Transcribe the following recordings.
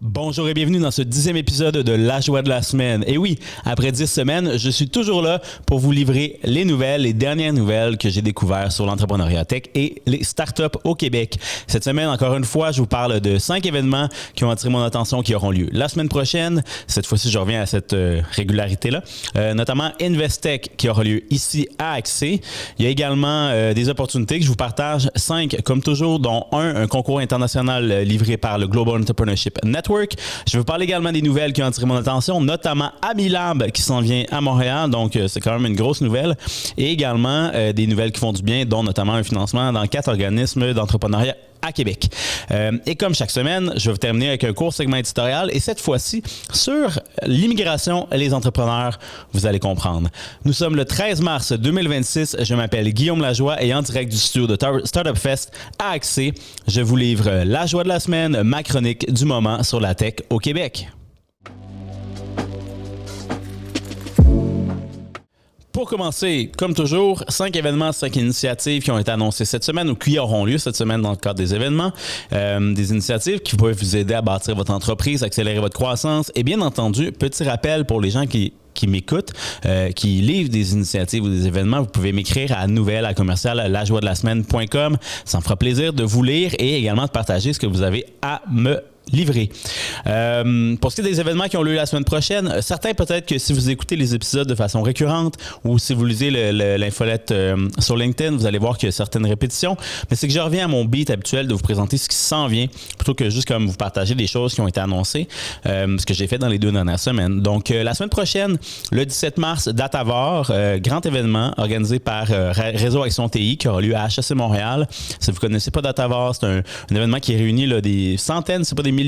Bonjour et bienvenue dans ce 10e épisode de La Joie de la semaine. Et oui, après 10 semaines, je suis toujours là pour vous livrer les dernières nouvelles que j'ai découvertes sur l'entrepreneuriat tech et les startups au Québec. Cette semaine, encore une fois, je vous parle de 5 événements qui ont attiré mon attention qui auront lieu la semaine prochaine. Cette fois-ci, je reviens à cette régularité-là. Notamment Investec qui aura lieu ici à Axé. Il y a également des opportunités que je vous partage, 5 comme toujours, dont un concours international livré par le Global Entrepreneurship Network. Je vais vous parler également des nouvelles qui ont attiré mon attention, notamment Amilab qui s'en vient à Montréal, donc c'est quand même une grosse nouvelle, et également des nouvelles qui font du bien, dont notamment un financement dans 4 organismes d'entrepreneuriat à Québec. Et comme chaque semaine, je vais vous terminer avec un court segment éditorial et cette fois-ci sur l'immigration et les entrepreneurs, vous allez comprendre. Nous sommes le 13 mars 2026, je m'appelle Guillaume Lajoie et en direct du studio de Startup Fest à Axé, je vous livre la joie de la semaine, ma chronique du moment sur la tech au Québec. Pour commencer, comme toujours, 5 événements, 5 initiatives qui ont été annoncées cette semaine ou qui auront lieu cette semaine dans le cadre des événements. Des initiatives qui peuvent vous aider à bâtir votre entreprise, accélérer votre croissance. Et bien entendu, petit rappel pour les gens qui m'écoutent, qui livrent des initiatives ou des événements, vous pouvez m'écrire à nouvelle@lajoiedelasemaine.com. Ça me fera plaisir de vous lire et également de partager ce que vous avez à me livrer. Pour ce qui est des événements qui ont lieu la semaine prochaine, certains peut-être que si vous écoutez les épisodes de façon récurrente ou si vous lisez l'infolette sur LinkedIn, vous allez voir qu'il y a certaines répétitions, mais c'est que je reviens à mon beat habituel de vous présenter ce qui s'en vient plutôt que juste comme vous partager des choses qui ont été annoncées, ce que j'ai fait dans les 2 dernières semaines. Donc la semaine prochaine, le 17 mars, Datavor, grand événement organisé par Réseau Action TI qui aura lieu à HEC Montréal. Si vous ne connaissez pas Datavor, c'est un événement qui réunit là, des centaines, c'est pas des milliers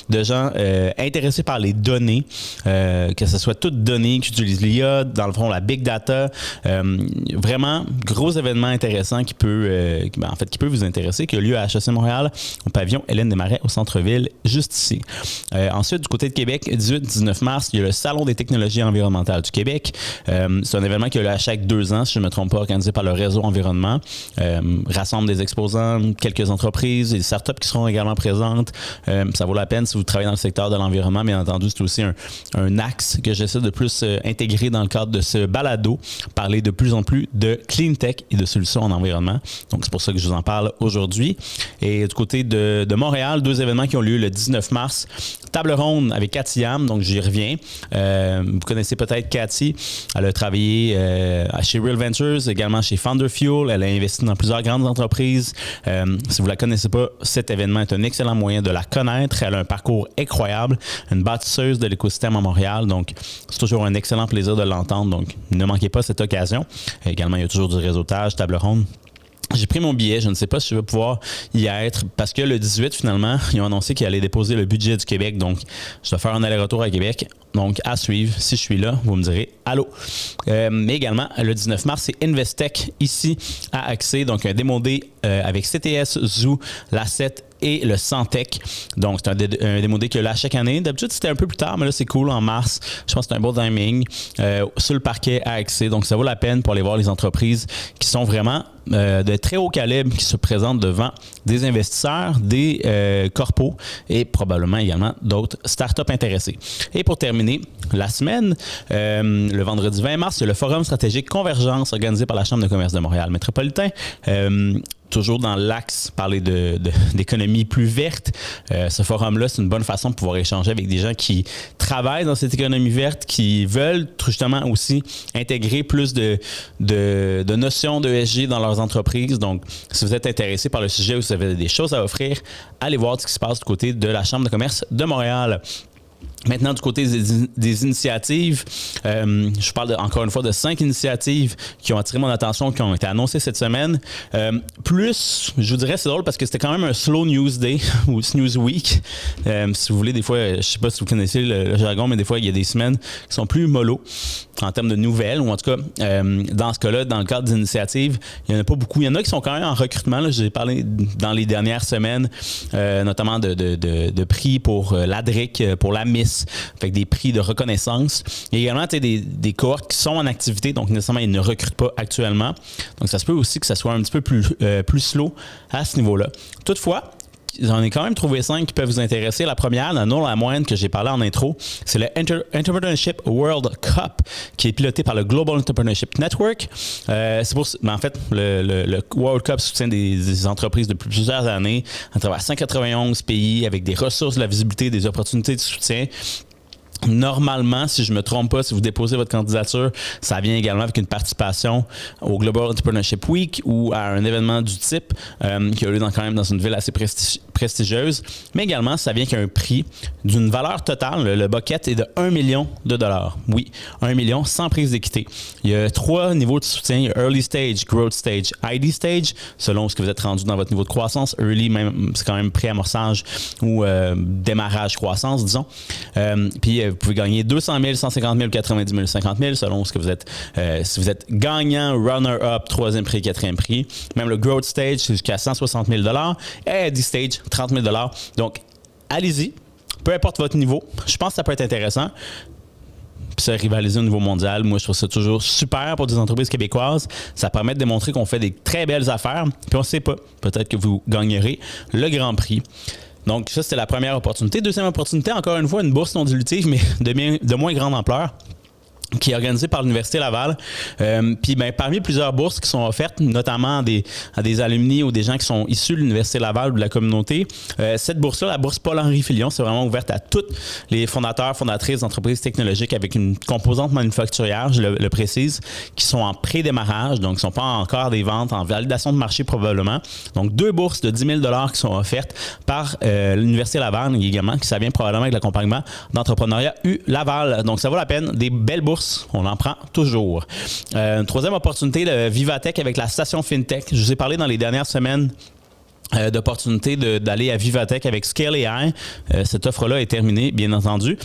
de gens intéressés par les données, que ce soit toutes données qui utilisent l'IA, dans le fond la big data, vraiment gros événement intéressant qui peut vous intéresser, qui a lieu à HEC Montréal au pavillon Hélène Desmarais au centre-ville, juste ici. Ensuite, du côté de Québec, 18-19 mars, il y a le Salon des technologies environnementales du Québec. C'est un événement qui a lieu à chaque 2 ans, si je ne me trompe pas, organisé par le Réseau Environnement. Rassemble des exposants, quelques entreprises, des startups qui seront également présentes. Ça vaut la peine si vous travaillez dans le secteur de l'environnement. Bien entendu, c'est aussi un axe que j'essaie de plus intégrer dans le cadre de ce balado, parler de plus en plus de clean tech et de solutions en environnement. Donc, c'est pour ça que je vous en parle aujourd'hui. Et du côté de Montréal, 2 événements qui ont lieu le 19 mars. Table ronde avec Cathy Yam, donc j'y reviens. Vous connaissez peut-être Cathy. Elle a travaillé chez Real Ventures, également chez Founder Fuel. Elle a investi dans plusieurs grandes entreprises. Si vous ne la connaissez pas, cet événement est un excellent moyen de la connaître. Elle a un parcours incroyable, une bâtisseuse de l'écosystème à Montréal, donc c'est toujours un excellent plaisir de l'entendre, donc ne manquez pas cette occasion. Également, il y a toujours du réseautage, table ronde. J'ai pris mon billet, je ne sais pas si je vais pouvoir y être parce que le 18, finalement, ils ont annoncé qu'ils allaient déposer le budget du Québec, donc je dois faire un aller-retour à Québec. Donc, à suivre. Si je suis là, vous me direz allô. Mais également, le 19 mars, c'est Investec ici à Axé. Donc, un démodé avec CTS, Zoo, l'Asset et le Santec. Donc, c'est un démodé qui est là chaque année. D'habitude, c'était un peu plus tard, mais là, c'est cool en mars. Je pense que c'est un bon timing sur le parquet à Axé. Donc, ça vaut la peine pour aller voir les entreprises qui sont vraiment de très haut calibre, qui se présentent devant des investisseurs, des corpos et probablement également d'autres startups intéressés. Et pour terminer, la semaine, le vendredi 20 mars, c'est le Forum stratégique Convergence organisé par la Chambre de commerce de Montréal métropolitain. Toujours dans l'axe, parler d'économie plus verte. Ce forum-là, c'est une bonne façon de pouvoir échanger avec des gens qui travaillent dans cette économie verte, qui veulent justement aussi intégrer plus de notions d'ESG dans leurs entreprises. Donc, si vous êtes intéressé par le sujet ou si vous avez des choses à offrir, allez voir ce qui se passe du côté de la Chambre de commerce de Montréal. Maintenant, du côté des initiatives, je parle encore une fois de 5 initiatives qui ont attiré mon attention, qui ont été annoncées cette semaine. Plus, je vous dirais, c'est drôle parce que c'était quand même un slow news day ou news week. Si vous voulez, des fois, je ne sais pas si vous connaissez le jargon, mais des fois, il y a des semaines qui sont plus mollo en termes de nouvelles, ou en tout cas, dans ce cas-là, dans le cadre d'initiatives, il n'y en a pas beaucoup. Il y en a qui sont quand même en recrutement. Là, j'ai parlé dans les dernières semaines, notamment de prix pour l'ADRIC, pour la MIS, fait que des prix de reconnaissance. Il y a également des cohortes qui sont en activité, donc nécessairement, ils ne recrutent pas actuellement. Donc, ça se peut aussi que ça soit un petit peu plus slow à ce niveau-là. Toutefois, j'en ai quand même trouvé 5 qui peuvent vous intéresser. La première, non la moindre, que j'ai parlé en intro, c'est le Entrepreneurship World Cup, qui est piloté par le Global Entrepreneurship Network. En fait, le World Cup soutient des entreprises depuis plusieurs années à travers 191 pays avec des ressources, de la visibilité, des opportunités de soutien. Normalement, si je ne me trompe pas, si vous déposez votre candidature, ça vient également avec une participation au Global Entrepreneurship Week ou à un événement du type qui a lieu quand même dans une ville assez prestigieuse. Mais également, ça vient avec un prix d'une valeur totale. Le bucket est de 1 million de dollars. Oui, 1 million sans prise d'équité. Il y a 3 niveaux de soutien. Il y a Early Stage, Growth Stage, ID Stage, selon ce que vous êtes rendu dans votre niveau de croissance. Early, même, c'est quand même pré-amorçage ou démarrage croissance, disons. Puis, vous pouvez gagner 200 000, 150 000, 90 000, 50 000 selon ce que vous êtes. Si vous êtes gagnant, runner-up, 3e prix, 4e prix. Même le Growth Stage, c'est jusqu'à 160 000 et ID Stage, 30 000 Donc, allez-y. Peu importe votre niveau. Je pense que ça peut être intéressant. Puis ça, rivaliser au niveau mondial, moi, je trouve ça toujours super pour des entreprises québécoises. Ça permet de démontrer qu'on fait des très belles affaires. Puis on ne sait pas. Peut-être que vous gagnerez le Grand Prix. Donc, ça, c'était la première opportunité. Deuxième opportunité, encore une fois, une bourse non dilutive, mais de moins grande ampleur, qui est organisée par l'Université Laval. Puis, parmi plusieurs bourses qui sont offertes, notamment à des alumni ou des gens qui sont issus de l'Université Laval ou de la communauté, cette bourse-là, la bourse Paul-Henri Filion, c'est vraiment ouverte à tous les fondateurs, fondatrices d'entreprises technologiques avec une composante manufacturière, je le précise, qui sont en pré-démarrage, donc qui ne sont pas encore des ventes, en validation de marché probablement. Donc, 2 bourses de 10 000 qui sont offertes par l'Université Laval également, qui ça vient probablement avec l'accompagnement d'entrepreneuriat U Laval. Donc, ça vaut la peine. Des belles bourses. On en prend toujours. Troisième opportunité, le Vivatech avec la station FinTech. Je vous ai parlé dans les dernières semaines d'opportunité d'aller à Vivatech avec Scale AI. Cette offre-là est terminée, bien entendu.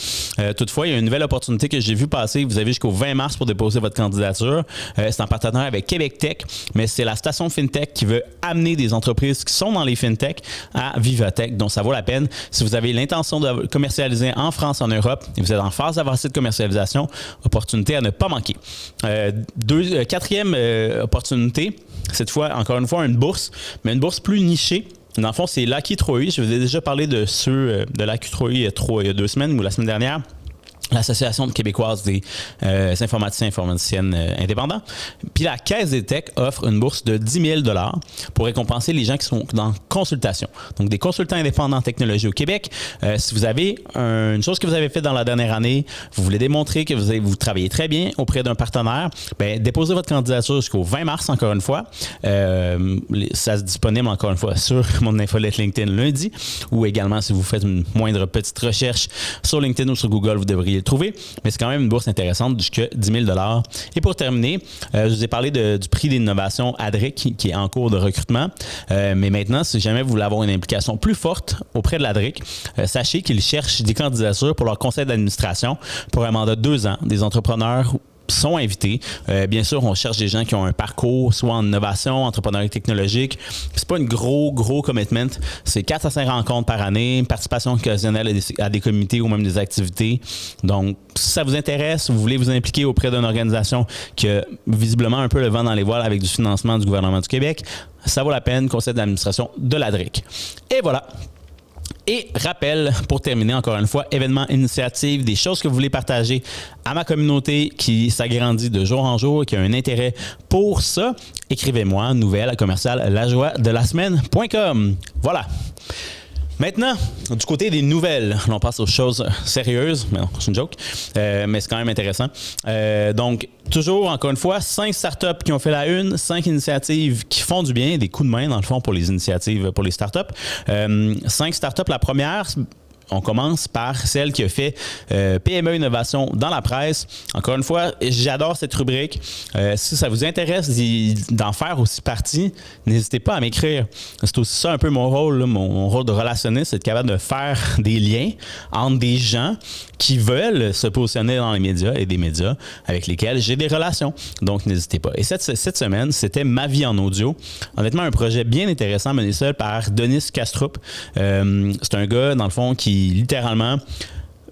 Toutefois, il y a une nouvelle opportunité que j'ai vu passer. Vous avez jusqu'au 20 mars pour déposer votre candidature. C'est en partenariat avec Québec Tech, mais c'est la station FinTech qui veut amener des entreprises qui sont dans les FinTech à Vivatech. Donc, ça vaut la peine. Si vous avez l'intention de commercialiser en France, en Europe, et vous êtes en phase avancée de commercialisation, opportunité à ne pas manquer. Quatrième opportunité, cette fois, encore une fois, une bourse, mais une bourse plus nichée. Dans le fond, c'est l'Aki 3i. Je vous ai déjà parlé de ceux de l'Aki 3i il y a 2 semaines ou la semaine dernière. L'Association québécoise des informaticiens et informaticiennes indépendants. Puis la Caisse des Tech offre une bourse de 10 000 pour récompenser les gens qui sont dans consultation. Donc, des consultants indépendants en technologie au Québec. Si vous avez une chose que vous avez faite dans la dernière année, vous voulez démontrer que vous travaillez très bien auprès d'un partenaire, déposez votre candidature jusqu'au 20 mars, encore une fois. Ça se disponible, encore une fois, sur mon infolette LinkedIn lundi, ou également, si vous faites une moindre petite recherche sur LinkedIn ou sur Google, vous devriez le trouver, mais c'est quand même une bourse intéressante jusqu'à 10 000 $. Et pour terminer, je vous ai parlé du prix d'innovation ADRIC qui est en cours de recrutement, mais maintenant, si jamais vous voulez avoir une implication plus forte auprès de l'ADRIC, sachez qu'ils cherchent des candidatures pour leur conseil d'administration pour un mandat de 2 ans, des entrepreneurs sont invités. Bien sûr, on cherche des gens qui ont un parcours, soit en innovation, entrepreneuriat technologique. C'est pas un gros commitment. C'est 4 à 5 rencontres par année, une participation occasionnelle à des comités ou même des activités. Donc, si ça vous intéresse, vous voulez vous impliquer auprès d'une organisation qui a visiblement un peu le vent dans les voiles avec du financement du gouvernement du Québec, ça vaut la peine, conseil d'administration de l'ADRIC. Et voilà. Et rappel, pour terminer encore une fois, événements, initiatives, des choses que vous voulez partager à ma communauté qui s'agrandit de jour en jour et qui a un intérêt pour ça, écrivez-moi nouvelle@lajoiedelasemaine.com. Voilà. Maintenant, du côté des nouvelles, on passe aux choses sérieuses. Non, c'est une joke, mais c'est quand même intéressant. Donc, toujours, encore une fois, 5 startups qui ont fait la une, 5 initiatives qui font du bien, des coups de main, dans le fond, pour les initiatives, pour les startups. 5 startups, la première... On commence par celle qui a fait PME Innovation dans la presse. Encore une fois, j'adore cette rubrique. Si ça vous intéresse d'en faire aussi partie, n'hésitez pas à m'écrire. C'est aussi ça un peu mon rôle, là, mon rôle de relationniste, c'est d'être capable de faire des liens entre des gens qui veulent se positionner dans les médias et des médias avec lesquels j'ai des relations. Donc, n'hésitez pas. Et cette semaine, c'était Ma vie en audio. Honnêtement, un projet bien intéressant mené seul par Denis Kastrup. C'est un gars, dans le fond, qui littéralement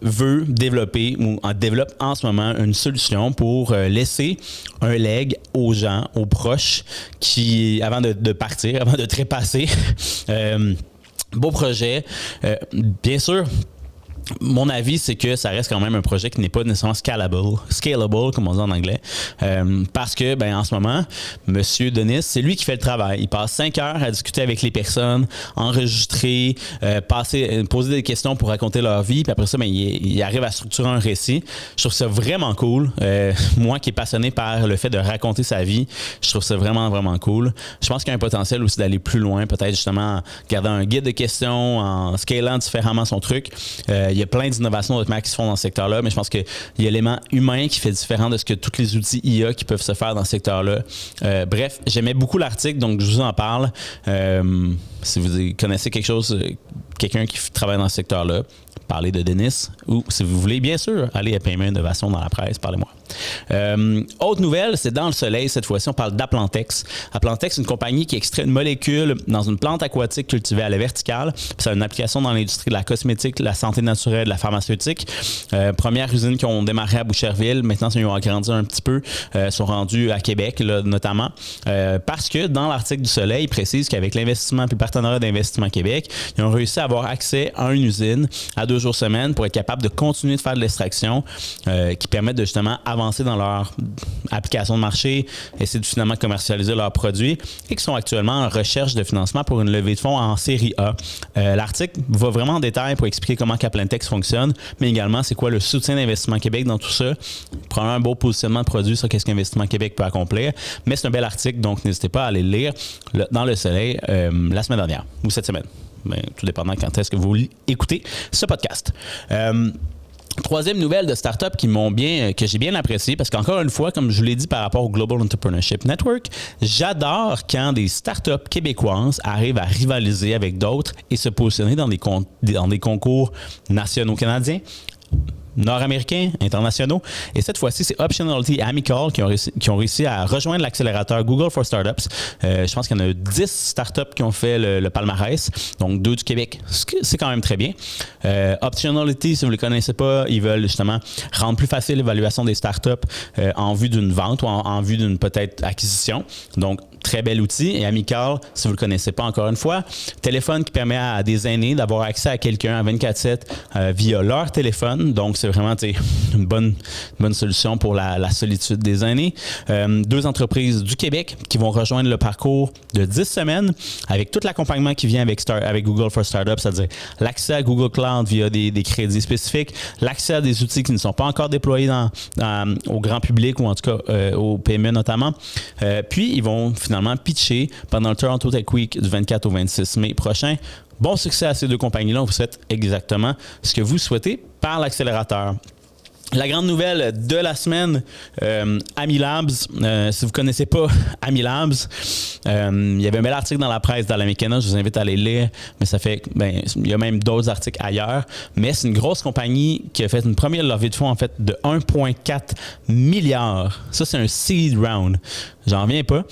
veut développer ou développe en ce moment une solution pour laisser un leg aux gens, aux proches qui, avant de partir, avant de trépasser, Beau projet. Bien sûr, mon avis, c'est que ça reste quand même un projet qui n'est pas nécessairement scalable, comme on dit en anglais, parce que, en ce moment, Monsieur Denis, c'est lui qui fait le travail. Il passe 5 heures à discuter avec les personnes, enregistrer, poser des questions pour raconter leur vie, puis après ça, il arrive à structurer un récit. Je trouve ça vraiment cool. Moi qui est passionné par le fait de raconter sa vie, je trouve ça vraiment, vraiment cool. Je pense qu'il y a un potentiel aussi d'aller plus loin, peut-être justement en gardant un guide de questions, en scalant différemment son truc. Il y a plein d'innovations automatiques qui se font dans ce secteur-là, mais je pense qu'il y a l'élément humain qui fait différent de ce que tous les outils IA qui peuvent se faire dans ce secteur-là. Bref, j'aimais beaucoup l'article, donc je vous en parle. Si vous connaissez quelqu'un qui travaille dans ce secteur-là, parlez de Denis, ou si vous voulez, bien sûr, allez à Paiement Innovation dans la presse, parlez-moi. Autre nouvelle, c'est dans le soleil, cette fois-ci, on parle d'Aplantex. Aplantex, c'est une compagnie qui extrait une molécule dans une plante aquatique cultivée à la verticale. Ça a une application dans l'industrie de la cosmétique, la santé naturelle, de la pharmaceutique. Première usine qui ont démarré à Boucherville. Maintenant, ils ont agrandi un petit peu, sont rendus à Québec, là, notamment. Parce que dans l'article du Soleil, il précise qu'avec l'investissement puis le partenariat d'Investissement Québec, ils ont réussi à avoir accès à une usine à 2 jours semaine pour être capable de continuer de faire de l'extraction qui permettent de justement avancer dans leur application de marché, essayer de finalement commercialiser leurs produits et qui sont actuellement en recherche de financement pour une levée de fonds en série A. L'article va vraiment en détail pour expliquer comment Aplantex fonctionne, mais également c'est quoi le soutien d'Investissement Québec dans tout ça. Probablement un beau positionnement de produit sur qu'est-ce qu'Investissement Québec peut accomplir, mais c'est un bel article, donc n'hésitez pas à aller le lire dans le Soleil la semaine dernière ou cette semaine. Tout dépendant quand est-ce que vous écoutez ce podcast. Troisième nouvelle de start-up que j'ai bien apprécié, parce qu'encore une fois, comme je vous l'ai dit par rapport au Global Entrepreneurship Network, j'adore quand des start-up québécoises arrivent à rivaliser avec d'autres et se positionner dans des concours nationaux canadiens, nord-américains, internationaux. Et cette fois-ci, c'est Optionality et Amical qui ont réussi à rejoindre l'accélérateur Google for Startups. Je pense qu'il y en a 10 startups qui ont fait le palmarès, donc 2 du Québec. C'est quand même très bien. Optionality, si vous ne les connaissez pas, ils veulent justement rendre plus facile l'évaluation des startups en vue d'une vente ou en vue d'une peut-être acquisition. Donc, très bel outil. Et Amical, si vous ne le connaissez pas encore une fois, téléphone qui permet à des aînés d'avoir accès à quelqu'un à 24/7 via leur téléphone. Donc, c'est vraiment une bonne solution pour la solitude des aînés. 2 entreprises du Québec qui vont rejoindre le parcours de 10 semaines avec tout l'accompagnement qui vient avec Google for Startups, c'est-à-dire l'accès à Google Cloud via des crédits spécifiques, l'accès à des outils qui ne sont pas encore déployés au grand public ou en tout cas aux PME notamment. Puis, ils vont finalement pitcher pendant le Toronto Tech Week du 24 au 26 mai prochain. Bon succès à ces 2 compagnies-là. On vous souhaite exactement ce que vous souhaitez par l'accélérateur. La grande nouvelle de la semaine, Amilabs. Si vous ne connaissez pas Amilabs, il y avait un bel article dans la presse dans la Mécana, je vous invite à aller lire, mais il y a même d'autres articles ailleurs. Mais c'est une grosse compagnie qui a fait une première levée de fonds en fait de 1,4 milliard. Ça, c'est un seed round. J'en reviens pas.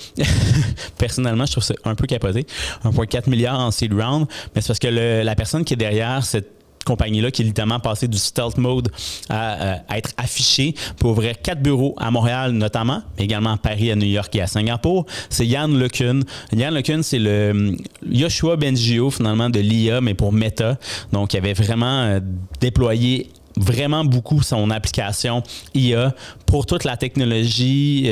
Personnellement, je trouve ça un peu capoté. 1,4 milliard en seed round, mais c'est parce que la personne qui est derrière cette compagnie-là qui est littéralement passée du stealth mode à être affichée pour ouvrir 4 bureaux à Montréal notamment, mais également à Paris, à New York et à Singapour. C'est Yann LeCun. Yann LeCun, c'est le Yoshua Bengio finalement de l'IA, mais pour Meta. Donc, il avait vraiment déployé vraiment beaucoup son application IA pour toute la technologie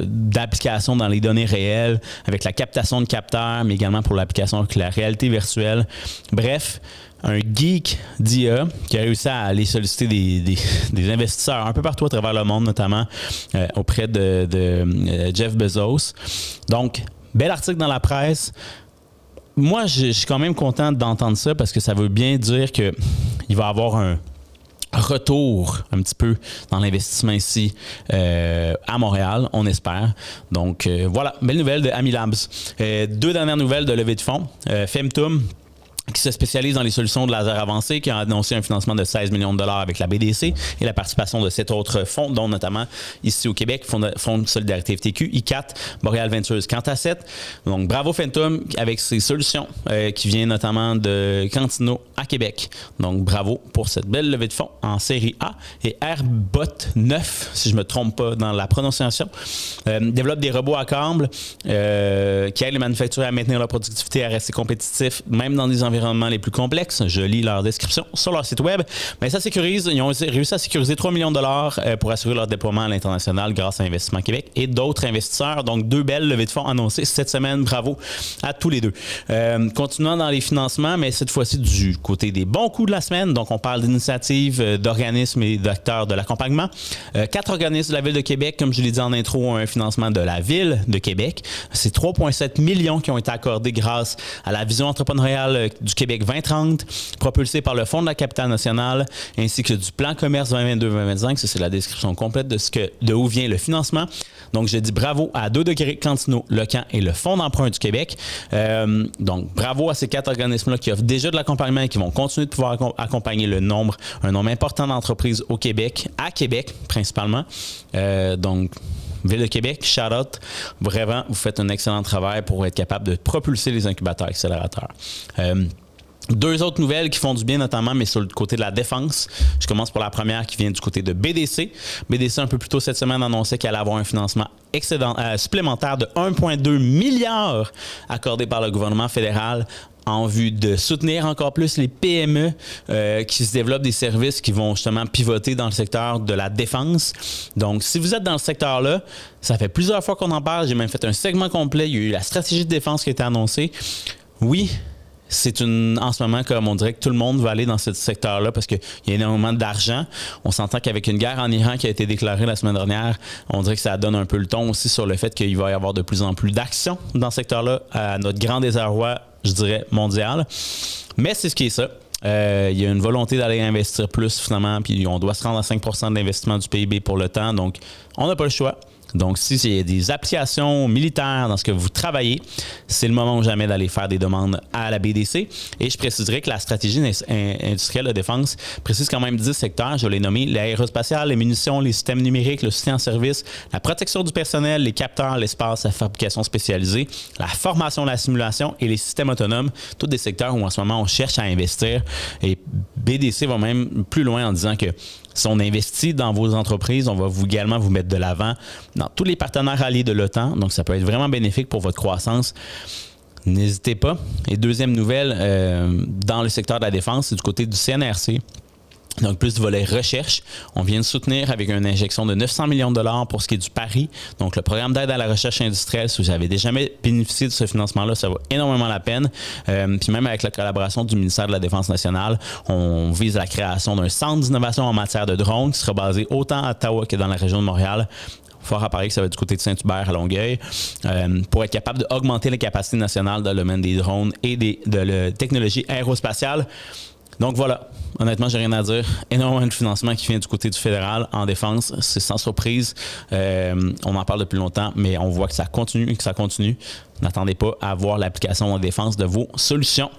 d'application dans les données réelles, avec la captation de capteurs, mais également pour l'application avec la réalité virtuelle. Bref, un geek d'IA qui a réussi à aller solliciter des investisseurs un peu partout à travers le monde, notamment auprès de Jeff Bezos. Donc, bel article dans la presse. Moi, je suis quand même content d'entendre ça parce que ça veut bien dire qu'il va y avoir un retour un petit peu dans l'investissement ici à Montréal, on espère. Donc, voilà, belle nouvelle de Amilabs. 2 dernières nouvelles de levée de fonds. Femtum, qui se spécialise dans les solutions de laser avancé, qui a annoncé un financement de 16 millions de dollars avec la BDC et la participation de 7 autres fonds, dont notamment ici au Québec, Fonds de solidarité FTQ, I4, Boreal Ventures, Cantasset. Donc, bravo Femtum avec ses solutions qui vient notamment de Cantino à Québec. Donc, bravo pour cette belle levée de fonds en série A. Et Airbot 9, si je ne me trompe pas dans la prononciation, développe des robots à câble qui aident les manufacturiers à maintenir leur productivité, à rester compétitifs, même dans des environnements environnements les plus complexes. Je lis leur description sur leur site web. Mais ça sécurise. Ils ont réussi à sécuriser 3 millions de dollars pour assurer leur déploiement à l'international grâce à Investissement Québec et d'autres investisseurs. Donc, 2 belles levées de fonds annoncées cette semaine. Bravo à tous les deux. Continuons dans les financements, mais cette fois-ci du côté des bons coups de la semaine. Donc, on parle d'initiatives, d'organismes et d'acteurs de l'accompagnement. 4 organismes de la Ville de Québec, comme je l'ai dit en intro, ont un financement de la Ville de Québec. C'est 3,7 millions qui ont été accordés grâce à la vision entrepreneuriale du Québec 2030, propulsée par le Fonds de la capitale nationale, ainsi que du plan commerce 2022-2025. Ça, c'est la description complète de où vient le financement. Donc, je dis bravo à 2 degrés, Cantino, Le Camp et le Fonds d'emprunt du Québec. Donc, bravo à ces 4 organismes-là qui offrent déjà de l'accompagnement et qui vont continuer de pouvoir accompagner un nombre important d'entreprises au Québec, à Québec principalement. Donc, Ville de Québec, shout out. Vraiment, vous faites un excellent travail pour être capable de propulser les incubateurs accélérateurs. 2 autres nouvelles qui font du bien, notamment, mais sur le côté de la défense. Je commence pour la première qui vient du côté de BDC. BDC, un peu plus tôt cette semaine, annonçait qu'elle allait avoir un financement supplémentaire de 1,2 milliard accordé par le gouvernement fédéral en vue de soutenir encore plus les PME qui se développent des services qui vont justement pivoter dans le secteur de la défense. Donc, si vous êtes dans le secteur-là, ça fait plusieurs fois qu'on en parle. J'ai même fait un segment complet. Il y a eu la stratégie de défense qui a été annoncée. Oui, c'est en ce moment, comme on dirait que tout le monde va aller dans ce secteur-là parce qu'il y a énormément d'argent. On s'entend qu'avec une guerre en Iran qui a été déclarée la semaine dernière, on dirait que ça donne un peu le ton aussi sur le fait qu'il va y avoir de plus en plus d'actions dans ce secteur-là, à notre grand désarroi, je dirais, mondial. Mais c'est ce qui est ça. Il y a une volonté d'aller investir plus finalement, puis on doit se rendre à 5 % de l'investissement du PIB pour le temps, donc on n'a pas le choix. Donc, si il y a des applications militaires dans ce que vous travaillez, c'est le moment ou jamais d'aller faire des demandes à la BDC. Et je préciserai que la stratégie industrielle de défense précise quand même 10 secteurs. Je l'ai nommé l'aérospatial, les munitions, les systèmes numériques, le soutien en service, la protection du personnel, les capteurs, l'espace, la fabrication spécialisée, la formation, la simulation et les systèmes autonomes. Tous des secteurs où en ce moment on cherche à investir. Et BDC va même plus loin en disant que si on investit dans vos entreprises, on va également vous mettre de l'avant dans tous les partenaires alliés de l'OTAN. Donc, ça peut être vraiment bénéfique pour votre croissance. N'hésitez pas. Et deuxième nouvelle, dans le secteur de la défense, c'est du côté du CNRC. Donc, plus du volet recherche. On vient de soutenir avec une injection de 900 millions de dollars pour ce qui est du PARI. Donc, le programme d'aide à la recherche industrielle, si vous avez jamais bénéficié de ce financement-là, ça vaut énormément la peine. Puis même avec la collaboration du ministère de la Défense nationale, on vise la création d'un centre d'innovation en matière de drones qui sera basé autant à Ottawa que dans la région de Montréal. Fort à Paris, que ça va être du côté de Saint-Hubert à Longueuil, pour être capable d'augmenter les capacités nationales dans le domaine des drones et de la technologie aérospatiale. Donc voilà, honnêtement, j'ai rien à dire. Énormément de financement qui vient du côté du fédéral en défense. C'est sans surprise. On en parle depuis longtemps, mais on voit que ça continue et que ça continue. N'attendez pas à voir l'application en défense de vos solutions.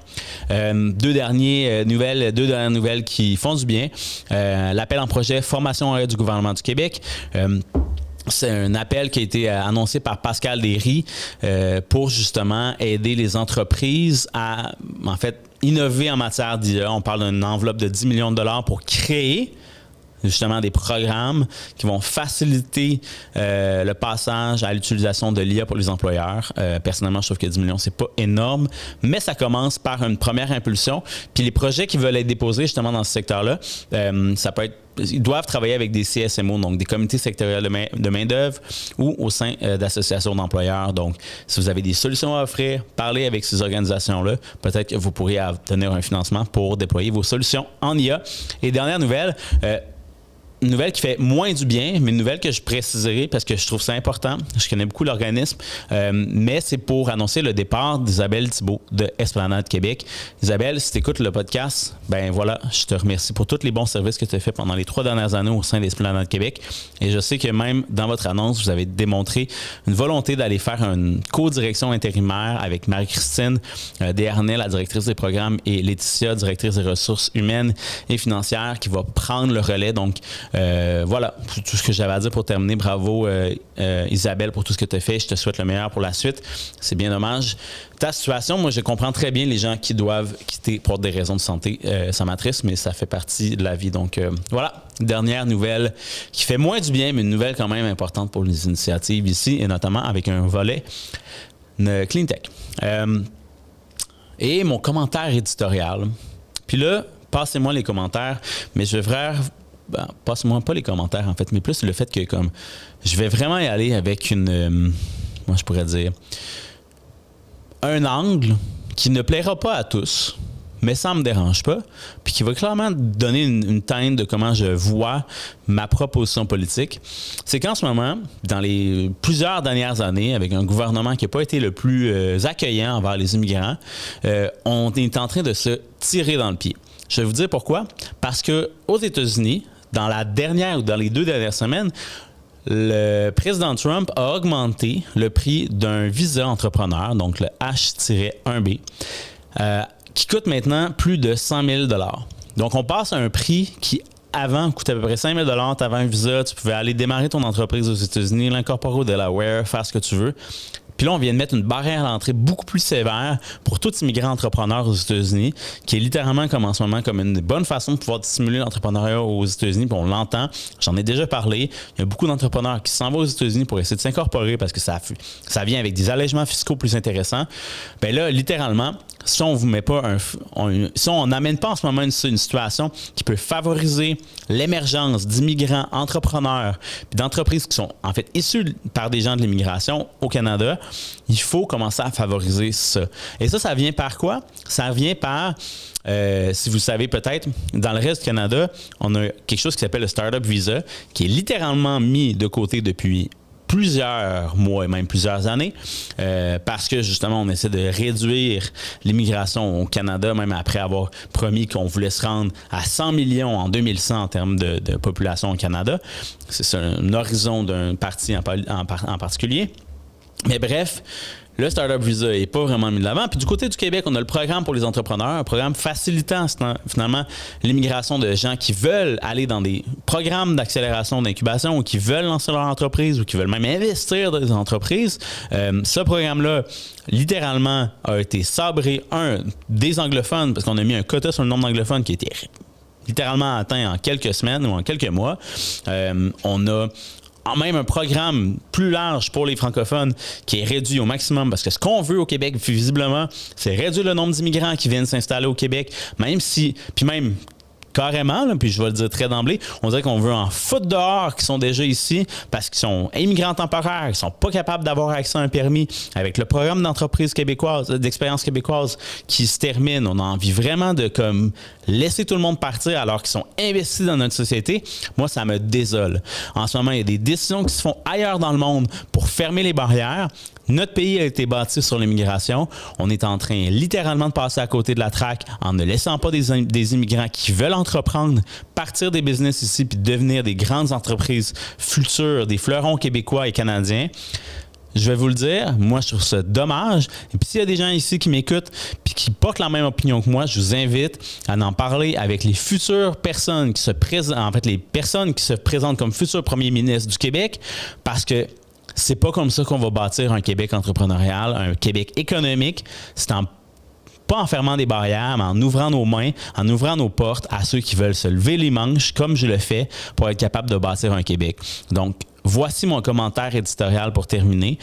Deux dernières nouvelles qui font du bien. L'appel en projet Formation du gouvernement du Québec. C'est un appel qui a été annoncé par Pascal Derry pour justement aider les entreprises à, en fait, innover en matière d'IA. On parle d'une enveloppe de 10 millions de dollars pour créer justement des programmes qui vont faciliter le passage à l'utilisation de l'IA pour les employeurs. Personnellement, je trouve que 10 millions, c'est pas énorme, mais ça commence par une première impulsion. Puis les projets qui veulent être déposés justement dans ce secteur-là, ça peut être ils doivent travailler avec des CSMO, donc des comités sectoriels de main-d'œuvre ou au sein d'associations d'employeurs. Donc, si vous avez des solutions à offrir, parlez avec ces organisations-là. Peut-être que vous pourriez obtenir un financement pour déployer vos solutions en IA. Et dernière nouvelle, une nouvelle qui fait moins du bien, mais une nouvelle que je préciserai parce que je trouve ça important. Je connais beaucoup l'organisme, mais c'est pour annoncer le départ d'Isabelle Thibault de Esplanade Québec. Isabelle, si tu écoutes le podcast, ben voilà, je te remercie pour tous les bons services que tu as fait pendant les 3 dernières années au sein d'Esplanade Québec. Et je sais que même dans votre annonce, vous avez démontré une volonté d'aller faire une co-direction intérimaire avec Marie-Christine Desharnais, la directrice des programmes, et Laetitia, directrice des ressources humaines et financières, qui va prendre le relais. Donc, voilà, c'est tout ce que j'avais à dire pour terminer. Bravo Isabelle pour tout ce que tu as fait. Je te souhaite le meilleur pour la suite. C'est bien dommage. Ta situation, moi je comprends très bien les gens qui doivent quitter pour des raisons de santé. Ça m'attriste, mais ça fait partie de la vie. Donc voilà, dernière nouvelle qui fait moins du bien, mais une nouvelle quand même importante pour les initiatives ici, et notamment avec un volet Clean Tech. et mon commentaire éditorial. Puis là, passez-moi les commentaires, mais je vais vraiment... passez-moi pas les commentaires, en fait, mais plus le fait que comme je vais vraiment y aller avec une... moi, je pourrais dire... un angle qui ne plaira pas à tous, mais ça ne me dérange pas, puis qui va clairement donner une teinte de comment je vois ma proposition politique. C'est qu'en ce moment, dans les plusieurs dernières années, avec un gouvernement qui n'a pas été le plus accueillant envers les immigrants, on est en train de se tirer dans le pied. Je vais vous dire pourquoi. Parce qu'aux États-Unis, dans les 2 dernières semaines, le président Trump a augmenté le prix d'un visa entrepreneur, donc le H-1B, qui coûte maintenant plus de 100 000 $. Donc, on passe à un prix qui, avant, coûtait à peu près 5 000 $. Tu avais un visa, tu pouvais aller démarrer ton entreprise aux États-Unis, l'incorporer au Delaware, faire ce que tu veux. Puis là, on vient de mettre une barrière à l'entrée beaucoup plus sévère pour tout immigrant entrepreneur aux États-Unis, qui est littéralement comme en ce moment comme une bonne façon de pouvoir stimuler l'entrepreneuriat aux États-Unis. Puis on l'entend, j'en ai déjà parlé. Il y a beaucoup d'entrepreneurs qui s'en vont aux États-Unis pour essayer de s'incorporer parce que ça vient avec des allègements fiscaux plus intéressants. Bien là, littéralement, si on vous met pas si on n'amène pas en ce moment une situation qui peut favoriser l'émergence d'immigrants entrepreneurs puis d'entreprises qui sont en fait issues par des gens de l'immigration au Canada, il faut commencer à favoriser ça. Et ça vient par quoi? Ça vient par, si vous le savez peut-être, dans le reste du Canada, on a quelque chose qui s'appelle le Startup Visa, qui est littéralement mis de côté depuis plusieurs mois et même plusieurs années, parce que justement, on essaie de réduire l'immigration au Canada, même après avoir promis qu'on voulait se rendre à 100 millions en 2100 en termes de population au Canada. C'est un horizon d'un parti en particulier. Mais bref, le Startup Visa n'est pas vraiment mis de l'avant. Puis du côté du Québec, on a le programme pour les entrepreneurs, un programme facilitant finalement l'immigration de gens qui veulent aller dans des programmes d'accélération, d'incubation ou qui veulent lancer leur entreprise ou qui veulent même investir dans des entreprises. Ce programme-là, littéralement, a été sabré, des anglophones, parce qu'on a mis un quota sur le nombre d'anglophones qui a été littéralement atteint en quelques semaines ou en quelques mois. On a même un programme plus large pour les francophones qui est réduit au maximum parce que ce qu'on veut au Québec, visiblement, c'est réduire le nombre d'immigrants qui viennent s'installer au Québec, même carrément, là, puis je vais le dire très d'emblée, on dirait qu'on veut en foutre dehors qui sont déjà ici parce qu'ils sont immigrants temporaires, ils sont pas capables d'avoir accès à un permis. Avec le programme d'entreprise québécoise, d'expérience québécoise qui se termine, on a envie vraiment de comme laisser tout le monde partir alors qu'ils sont investis dans notre société. Moi, ça me désole. En ce moment, il y a des décisions qui se font ailleurs dans le monde pour fermer les barrières. Notre pays a été bâti sur l'immigration. On est en train littéralement de passer à côté de la traque en ne laissant pas des immigrants qui veulent entreprendre, partir des business ici puis devenir des grandes entreprises futures, des fleurons québécois et canadiens. Je vais vous le dire, moi je trouve ça dommage. Et puis s'il y a des gens ici qui m'écoutent puis qui portent la même opinion que moi, je vous invite à en parler avec les futures personnes qui se présentent, en fait les personnes qui se présentent comme futurs premiers ministres du Québec, parce que c'est pas comme ça qu'on va bâtir un Québec entrepreneurial, un Québec économique. C'est pas en fermant des barrières, mais en ouvrant nos mains, en ouvrant nos portes à ceux qui veulent se lever les manches, comme je le fais, pour être capable de bâtir un Québec. Donc, voici mon commentaire éditorial pour terminer.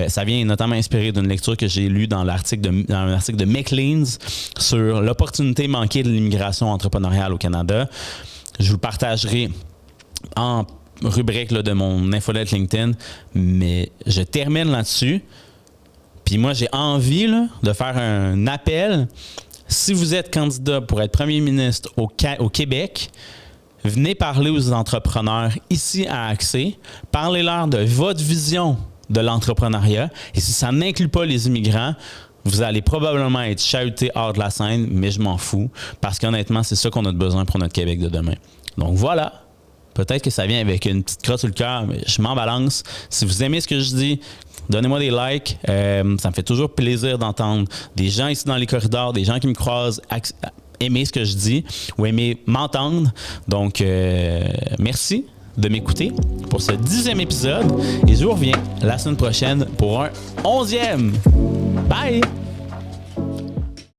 Ça vient notamment inspiré d'une lecture que j'ai lue dans un article de McLean's sur l'opportunité manquée de l'immigration entrepreneuriale au Canada. Je vous le partagerai en rubrique là, de mon infolette LinkedIn, mais je termine là-dessus. Puis moi, j'ai envie là, de faire un appel. Si vous êtes candidat pour être premier ministre au Québec, venez parler aux entrepreneurs ici à Accès. Parlez-leur de votre vision de l'entrepreneuriat. Et si ça n'inclut pas les immigrants, vous allez probablement être chahuté hors de la scène, mais je m'en fous. Parce qu'honnêtement, c'est ça qu'on a besoin pour notre Québec de demain. Donc voilà. Peut-être que ça vient avec une petite crotte sur le cœur, mais je m'en balance. Si vous aimez ce que je dis, donnez-moi des likes. Ça me fait toujours plaisir d'entendre des gens ici dans les corridors, des gens qui me croisent, aimer ce que je dis ou aimer m'entendre. Donc, merci de m'écouter pour ce 10e épisode. Et je vous reviens la semaine prochaine pour un 11e. Bye!